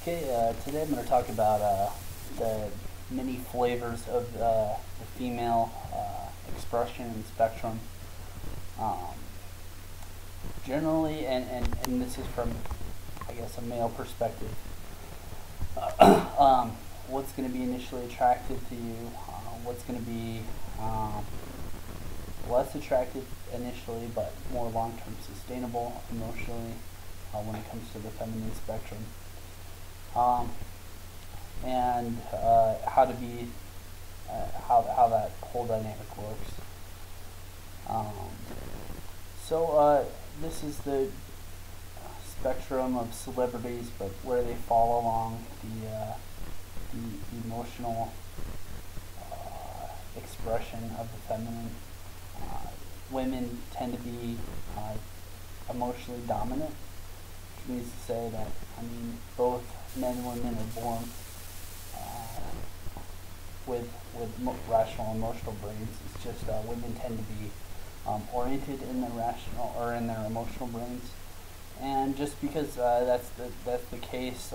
Okay, today I'm going to talk about the many flavors of the female expression and spectrum. Um, Generally, and this is from, I guess, a male perspective, what's going to be initially attractive to you, what's going to be less attractive initially, but more long-term sustainable emotionally when it comes to the feminine spectrum. Um, and how to be how that whole dynamic works. Um, so this is the spectrum of celebrities, but where they fall along the emotional expression of the feminine. Women tend to be emotionally dominant, which means to say that both men and women are born with rational emotional brains. It's just women tend to be oriented in their rational or in their emotional brains, and just because that's the case,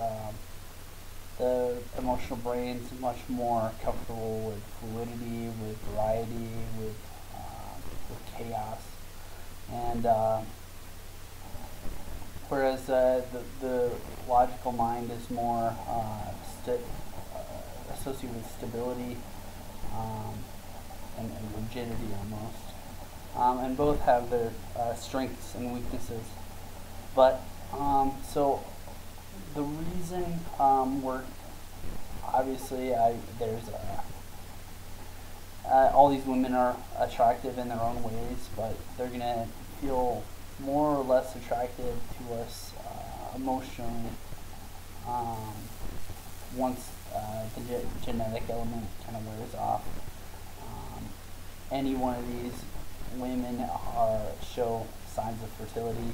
the emotional brain is much more comfortable with fluidity, with variety, with chaos, and whereas the logical mind is more associated with stability um, and rigidity almost. And both have their strengths and weaknesses. But so the reason we're obviously there's all these women are attractive in their own ways, but they're gonna feel more or less attractive to us emotionally um, once the genetic element kind of wears off. Any one of these women show signs of fertility,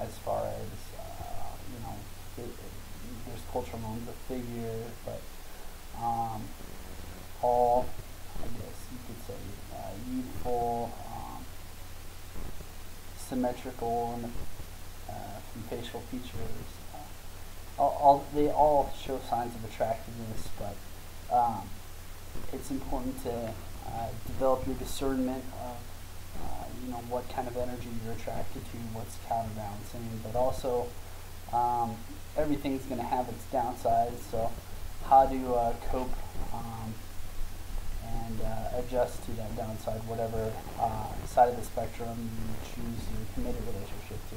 as far as there's cultural norms of figure, but all, I guess you could say, youthful, symmetrical, and from facial features. They all show signs of attractiveness, but it's important to develop your discernment of what kind of energy you're attracted to, what's counterbalancing, but also everything's going to have its downsides. So how to cope and adjust to that downside, whatever side of the spectrum you choose your committed relationship to.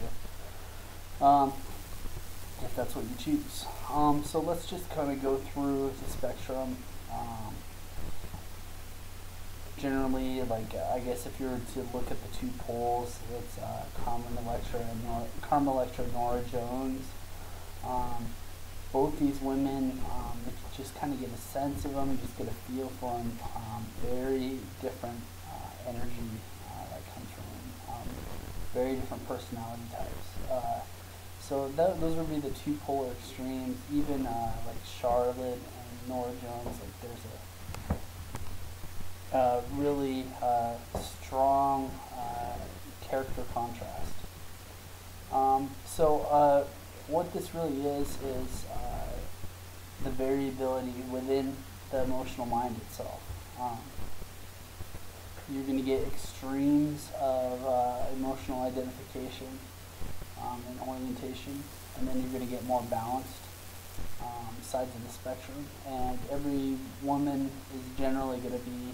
If that's what you choose. So let's just kind of go through the spectrum. Generally, I guess if you were to look at the two poles, it's Carmen Electra, Nora Jones. Both these women, if you just kind of get a sense of them, just get a feel for them. Very different energy that comes from them. Very different personality types. So those would be the two polar extremes. Even like Charlotte and Nora Jones, there's a really strong character contrast. So what this really is the variability within the emotional mind itself. You're going to get extremes of emotional identification and orientation, and then you're going to get more balanced sides of the spectrum. And every woman is generally going to be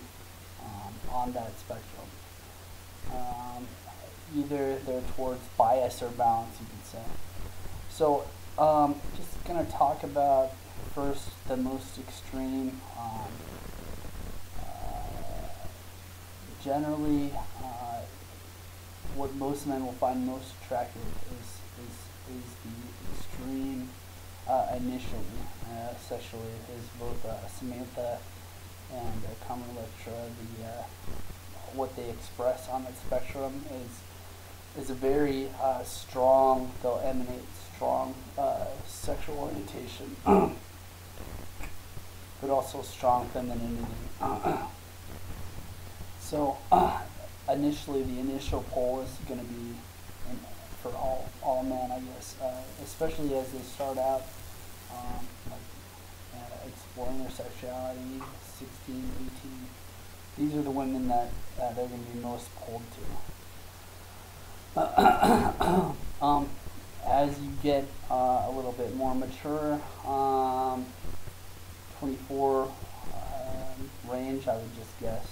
on that spectrum. Either they're towards bias or balance, you could say. So just going to talk about first the most extreme. Generally, what most men will find most attractive is the extreme initially sexually, is both Samantha and Carmen Electra. What they express on that spectrum is a very strong. They'll emanate strong sexual orientation, but also strong femininity. So initially, the initial pole is going to be, for all men, I guess, especially as they start out, like exploring their sexuality, 16, 18. These are the women that they're going to be most pulled to. As you get a little bit more mature, 24 range, I would just guess.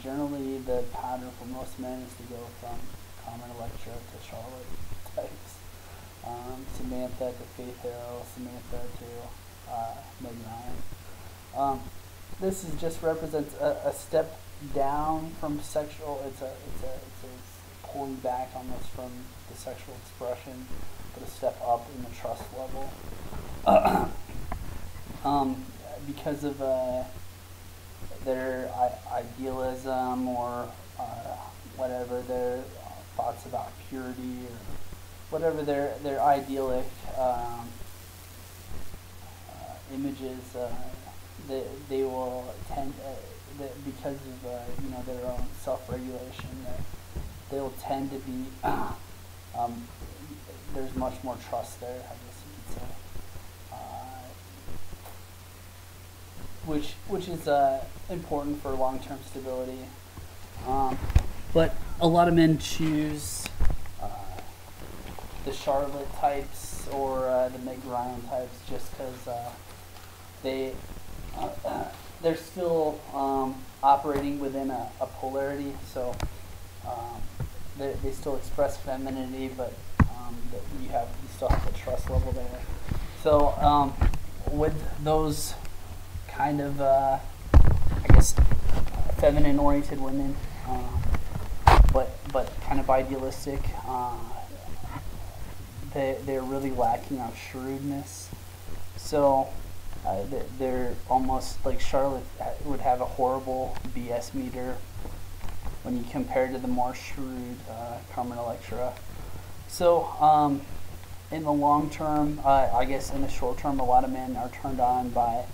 Generally, the pattern for most men is to go from Carmen Electra to Charlotte types, Samantha to Faith Hill, Samantha to Meg Ryan. This is just represents a step down from sexual. It's pulling back almost from the sexual expression, but a step up in the trust level. Because of their idealism or whatever their thoughts about purity or whatever their idyllic images, they will tend because of their own self-regulation, they will tend to be there's much more trust there, I guess you could say. Which is important for long-term stability. But a lot of men choose the Charlotte types or the Meg Ryan types just because they're still operating within a polarity, so they still express femininity, but you still have the trust level there. So with those kind of, I guess, feminine-oriented women, but kind of idealistic. They're really lacking on shrewdness. So they're almost like Charlotte would have a horrible BS meter when you compare to the more shrewd Carmen Electra. So in the long term, I guess in the short term, a lot of men are turned on by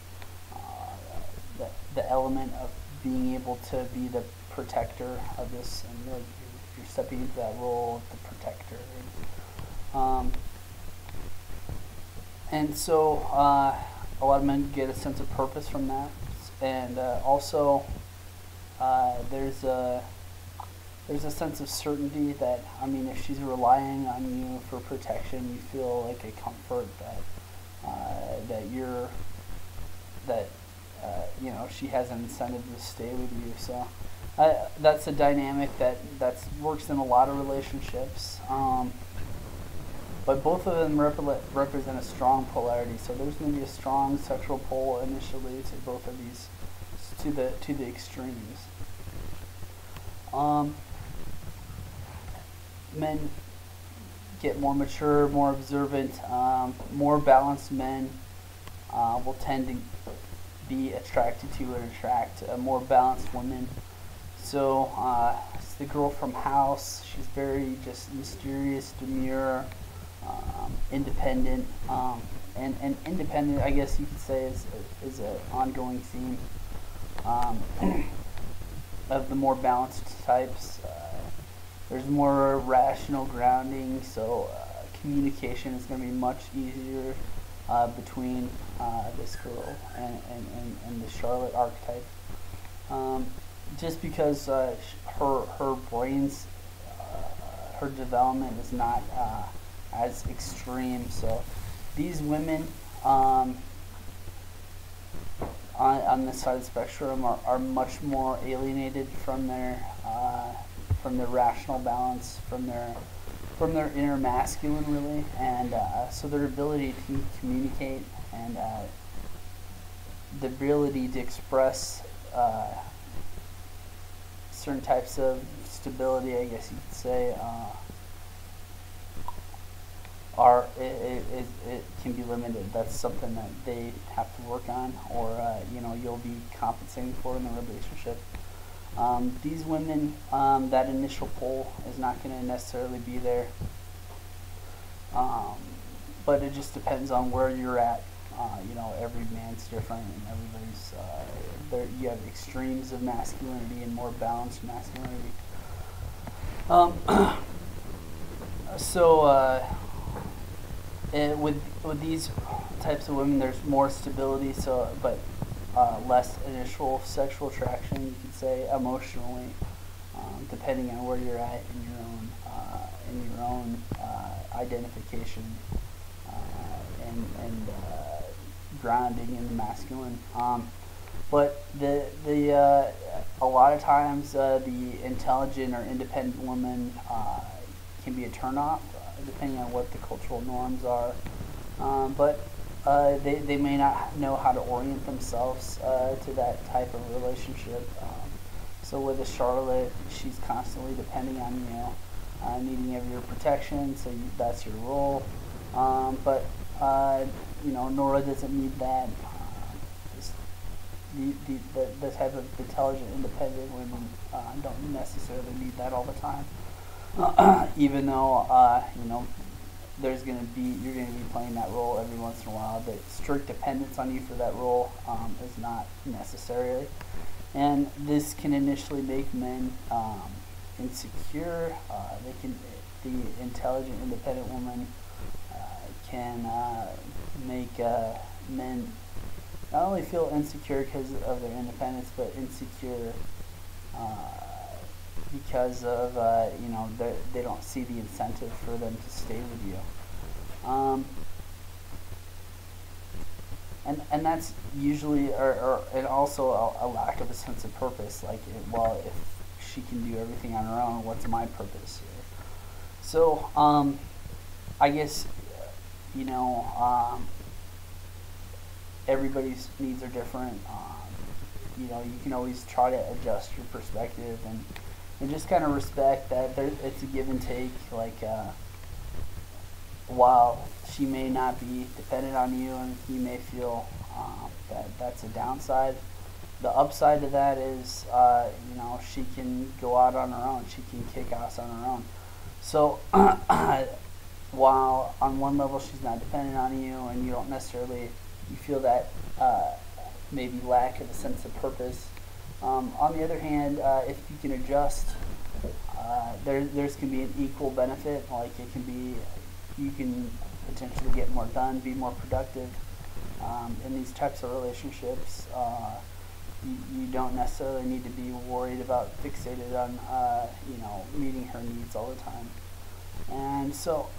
the element of being able to be the protector of this, and like you're stepping into that role of the protector. And so a lot of men get a sense of purpose from that, and also there's a sense of certainty that, I mean, if she's relying on you for protection, you feel like a comfort that she has an incentive to stay with you. So that's a dynamic that works in a lot of relationships. But both of them represent a strong polarity. So there's going to be a strong sexual pull initially to both of these, to the extremes. Men get more mature, more observant, more balanced men will tend to be attracted to and attract more balanced women. So it's the girl from House. She's very just mysterious, demure, independent, and independent, I guess you could say, is an ongoing theme of the more balanced types. There's more rational grounding, so communication is going to be much easier between this girl and the Charlotte archetype, just because her brain's her development is not as extreme. So these women on this side of the spectrum are much more alienated from their rational balance, from their inner masculine, really, and so their ability to communicate and the ability to express certain types of stability, I guess you could say, it can be limited. That's something that they have to work on, or you'll be compensating for in the relationship. These women, that initial pull is not going to necessarily be there, but it just depends on where you're at. Every man's different, and everybody's you have extremes of masculinity and more balanced masculinity. So with these types of women, there's more stability. So, but less initial sexual attraction, you could say, emotionally, depending on where you're at in your own identification and grounding in the masculine. But a lot of times the intelligent or independent woman can be a turnoff, depending on what the cultural norms are. But they may not know how to orient themselves to that type of relationship. So with a Charlotte, she's constantly depending on needing of your protection, so that's your role. But Nora doesn't need that. The type of intelligent, independent women don't necessarily need that all the time. Even though you're going to be playing that role every once in a while, but strict dependence on you for that role is not necessary. And this can initially make men insecure. The intelligent, independent woman can make men not only feel insecure because of their independence, but insecure because of they don't see the incentive for them to stay with you. And that's usually and also a lack of a sense of purpose. Like, well, if she can do everything on her own, what's my purpose here? So I guess everybody's needs are different. You can always try to adjust your perspective and just kind of respect that it's a give and take. Like, while she may not be dependent on you, and you may feel that's a downside, the upside to that is she can go out on her own. She can kick ass on her own. So while on one level she's not dependent on you, and you don't necessarily you feel that maybe lack of a sense of purpose. On the other hand, if you can adjust, there's can be an equal benefit. Like, you can potentially get more done, be more productive in these types of relationships. You don't necessarily need to be worried about fixated on meeting her needs all the time. And so,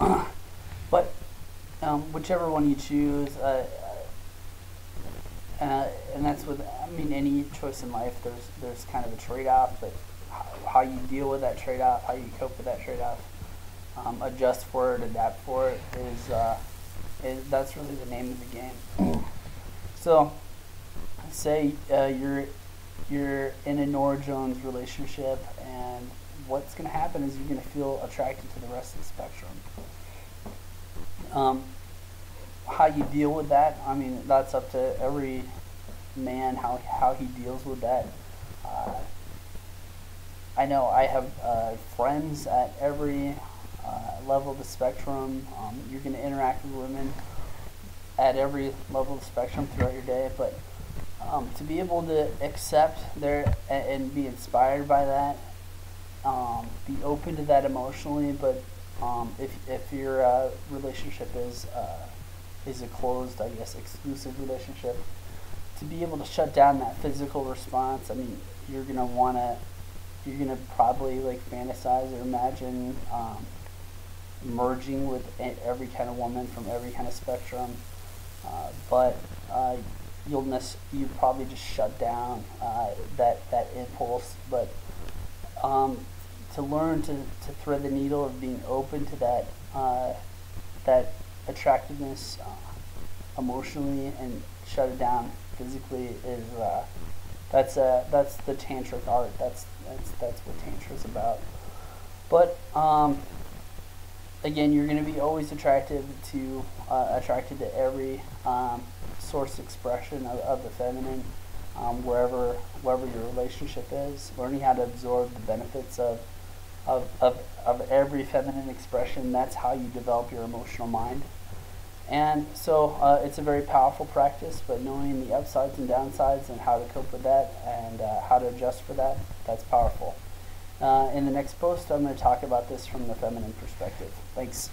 but whichever one you choose. And that's with any choice in life. There's kind of a trade-off, but how you deal with that trade-off, how you cope with that trade-off, adjust for it, adapt for it is that's really the name of the game. So, say you're in a Norah Jones relationship, and what's going to happen is you're going to feel attracted to the rest of the spectrum. How you deal with that, that's up to every man, how he deals with that. I know I have friends at every level of the spectrum. You're going to interact with women at every level of the spectrum throughout your day, but to be able to accept their and be inspired by that, be open to that emotionally, but if your relationship is a closed, I guess, exclusive relationship, to be able to shut down that physical response. You're gonna probably like fantasize or imagine merging with every kind of woman from every kind of spectrum, but you probably just shut down that impulse. But to learn to thread the needle of being open to that attractiveness emotionally and shut it down physically is that's the tantric art. That's what tantra is about. But again, you're going to be always attracted to every source expression of the feminine, wherever your relationship is. Learning how to absorb the benefits of every feminine expression. That's how you develop your emotional mind. And so it's a very powerful practice, but knowing the upsides and downsides and how to cope with that and how to adjust for that, that's powerful. In the next post, I'm going to talk about this from the feminine perspective. Thanks.